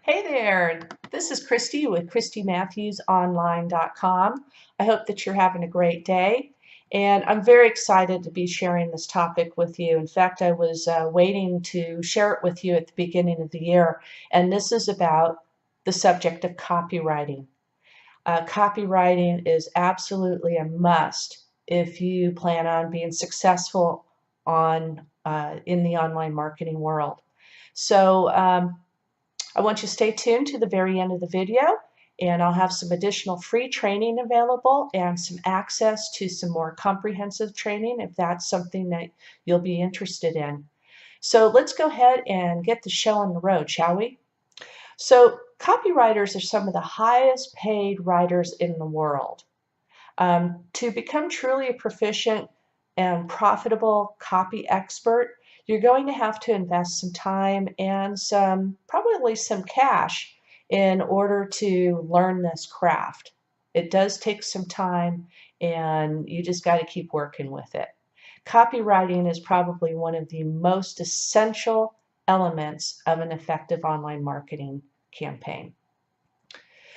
Hey there, this is Christy with ChristyMatthewsOnline.com. I hope that you're having a great day, and I'm very excited to be sharing this topic with you. In fact, I was waiting to share it with you at the beginning of the year, and this is about the subject of copywriting. Copywriting is absolutely a must if you plan on being successful in the online marketing world. So, I want you to stay tuned to the very end of the video, and I'll have some additional free training available and some access to some more comprehensive training if that's something that you'll be interested in. So let's go ahead and get the show on the road, shall we? So copywriters are some of the highest paid writers in the world. To become truly a proficient and profitable copy expert, you're going to have to invest some time and probably some cash in order to learn this craft. It does take some time, and you just got to keep working with it. Copywriting is probably one of the most essential elements of an effective online marketing campaign.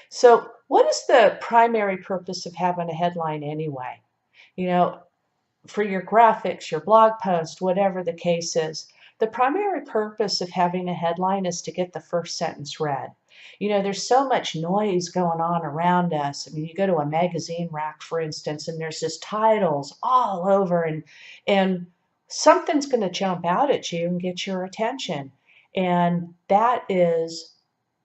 So, what is the primary purpose of having a headline anyway? You know, for your graphics, your blog post, whatever the case is, the primary purpose of having a headline is to get the first sentence read. You know, there's so much noise going on around us. I mean, you go to a magazine rack, for instance, and there's just titles all over, and something's going to jump out at you and get your attention. And that is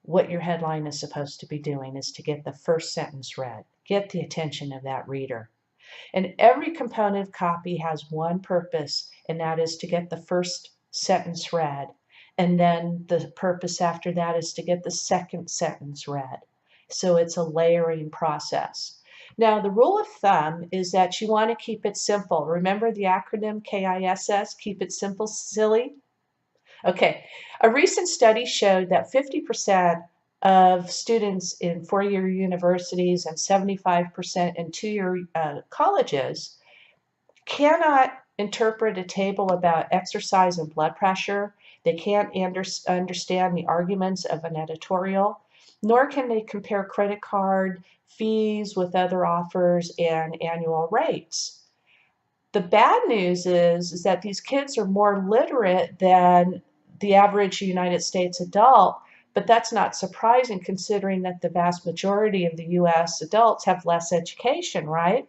what your headline is supposed to be doing, is to get the first sentence read, get the attention of that reader. And every component of copy has one purpose, and that is to get the first sentence read. And then the purpose after that is to get the second sentence read. So it's a layering process. Now, the rule of thumb is that you want to keep it simple. Remember the acronym KISS, keep it simple, silly? Okay, a recent study showed that 50% of students in four-year universities and 75% in two-year colleges cannot interpret a table about exercise and blood pressure. They can't understand the arguments of an editorial, nor can they compare credit card fees with other offers and annual rates. The bad news is that these kids are more literate than the average United States adult, but that's not surprising considering that the vast majority of the US adults have less education, right?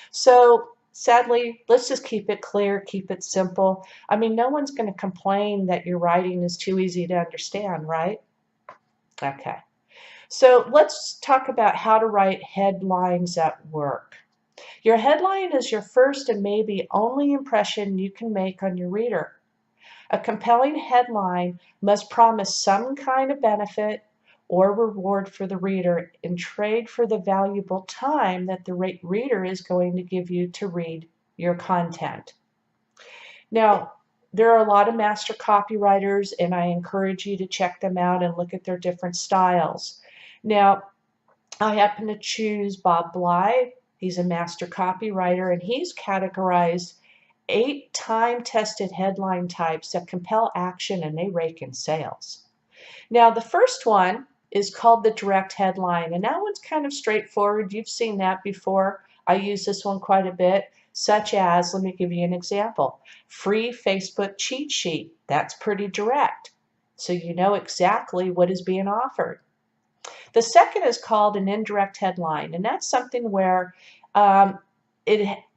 So sadly, let's just keep it clear, keep it simple. I mean, no one's going to complain that your writing is too easy to understand, right? Okay. So let's talk about how to write headlines at work. Your headline is your first and maybe only impression you can make on your reader. A compelling headline must promise some kind of benefit or reward for the reader in trade for the valuable time that the reader is going to give you to read your content. Now, there are a lot of master copywriters, and I encourage you to check them out and look at their different styles. Now, I happen to choose Bob Bly. He's a master copywriter, and he's categorized 8 time-tested headline types that compel action, and they rake in sales. Now, the first one is called the direct headline, and that one's kind of straightforward. You've seen that before. I use this one quite a bit, such as, let me give you an example, free Facebook cheat sheet. That's pretty direct, so you know exactly what is being offered. The second is called an indirect headline, and that's something where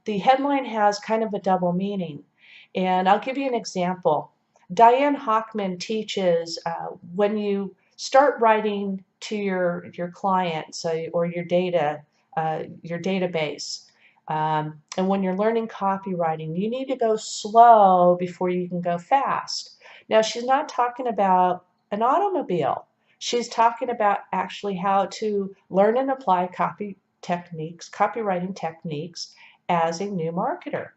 the headline has kind of a double meaning. And I'll give you an example. Diane Hochman teaches when you start writing to your clients or your database, and when you're learning copywriting, you need to go slow before you can go fast. Now, she's not talking about an automobile. She's talking about actually how to learn and apply copywriting techniques as a new marketer.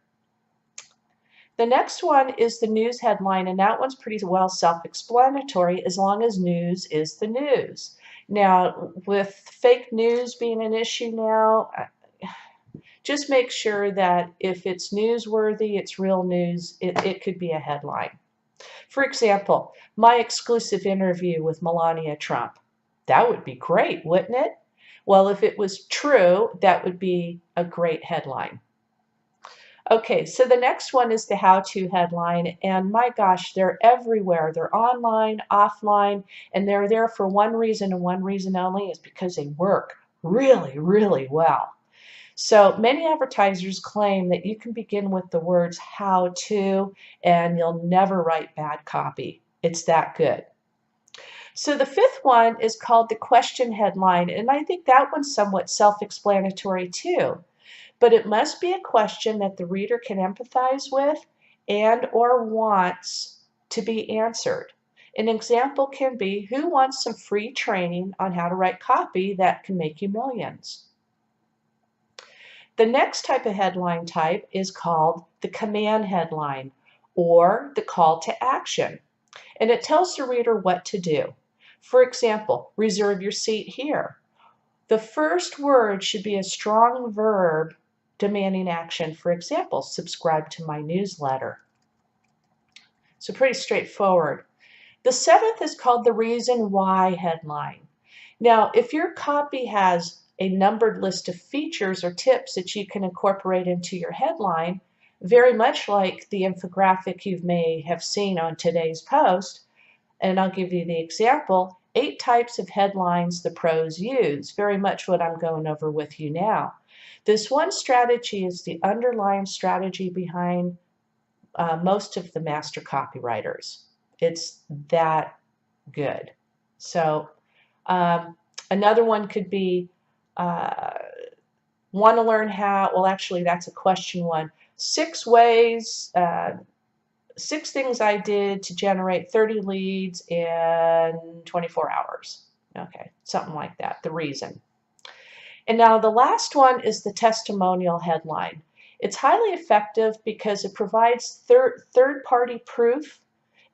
The next one is the news headline, and that one's pretty well self-explanatory as long as news is the news. Now, with fake news being an issue now, just make sure that if it's newsworthy, it's real news, it could be a headline. For example, my exclusive interview with Melania Trump. That would be great, wouldn't it? Well, if it was true, that would be a great headline. Okay, so the next one is the how-to headline, and my gosh, they're everywhere. They're online, offline, and they're there for one reason and one reason only, is because they work really, really well. So many advertisers claim that you can begin with the words how to and you'll never write bad copy. It's that good. So the fifth one is called the question headline, and I think that one's somewhat self-explanatory too. But it must be a question that the reader can empathize with and or wants to be answered. An example can be, who wants some free training on how to write copy that can make you millions? The next type of headline type is called the command headline or the call to action, and it tells the reader what to do. For example, reserve your seat here. The first word should be a strong verb demanding action. For example, subscribe to my newsletter. So pretty straightforward. The seventh is called the reason why headline. Now, if your copy has a numbered list of features or tips that you can incorporate into your headline, very much like the infographic you may have seen on today's post, and I'll give you the example, 8 types of headlines the pros use, very much what I'm going over with you now. This one strategy is the underlying strategy behind most of the master copywriters. It's that good. So another one could be, want to learn how, well actually that's a question one, 6 ways, 6 things I did to generate 30 leads in 24 hours. Okay, something like that, the reason. And now the last one is the testimonial headline. It's highly effective because it provides third-party proof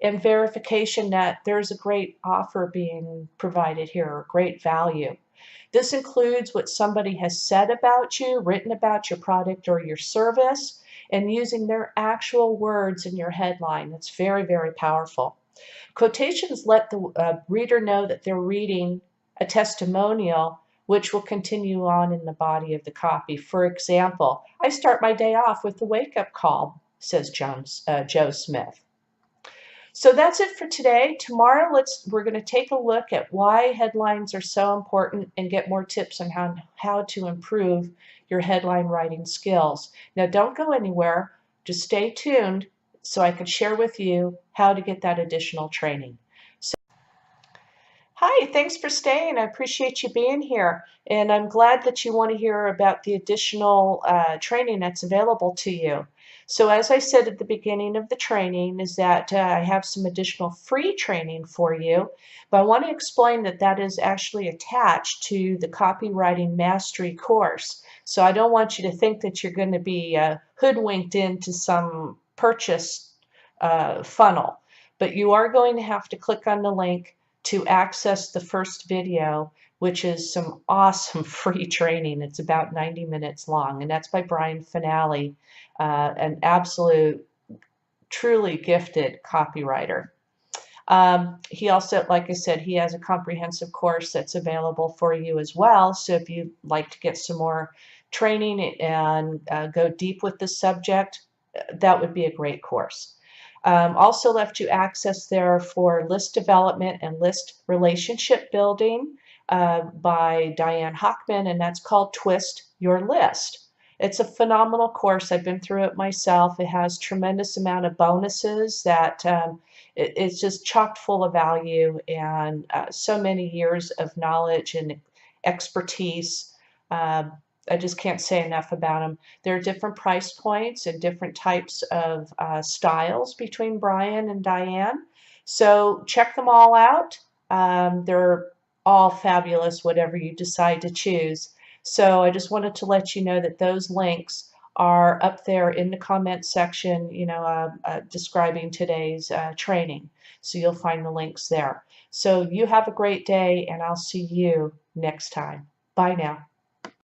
and verification that there's a great offer being provided here, or great value. This includes what somebody has said about you, written about your product or your service, and using their actual words in your headline. It's very, very powerful. Quotations let the reader know that they're reading a testimonial which will continue on in the body of the copy. For example, I start my day off with the wake-up call, says Joe Smith. So that's it for today. Tomorrow, we're going to take a look at why headlines are so important and get more tips on how to improve your headline writing skills. Now, don't go anywhere. Just stay tuned so I can share with you how to get that additional training. Hi, thanks for staying. I appreciate you being here, and I'm glad that you want to hear about the additional training that's available to you. So as I said at the beginning of the training is that I have some additional free training for you, but I want to explain that that is actually attached to the Copywriting Mastery course. So I don't want you to think that you're going to be hoodwinked into some purchase funnel, but you are going to have to click on the link to access the first video, which is some awesome free training. It's about 90 minutes long, and that's by Brian Finale, an absolute, truly gifted copywriter. He also, like I said, he has a comprehensive course that's available for you as well. So if you'd like to get some more training and go deep with the subject, that would be a great course. Also left you access there for list development and list relationship building by Diane Hochman, and that's called Twist Your List. It's a phenomenal course. I've been through it myself. It has tremendous amount of bonuses that it's just chock full of value and so many years of knowledge and expertise. I just can't say enough about them. There are different price points and different types of styles between Brian and Diane. So check them all out. They're all fabulous, whatever you decide to choose. So I just wanted to let you know that those links are up there in the comment section, describing today's training. So you'll find the links there. So you have a great day, and I'll see you next time. Bye now.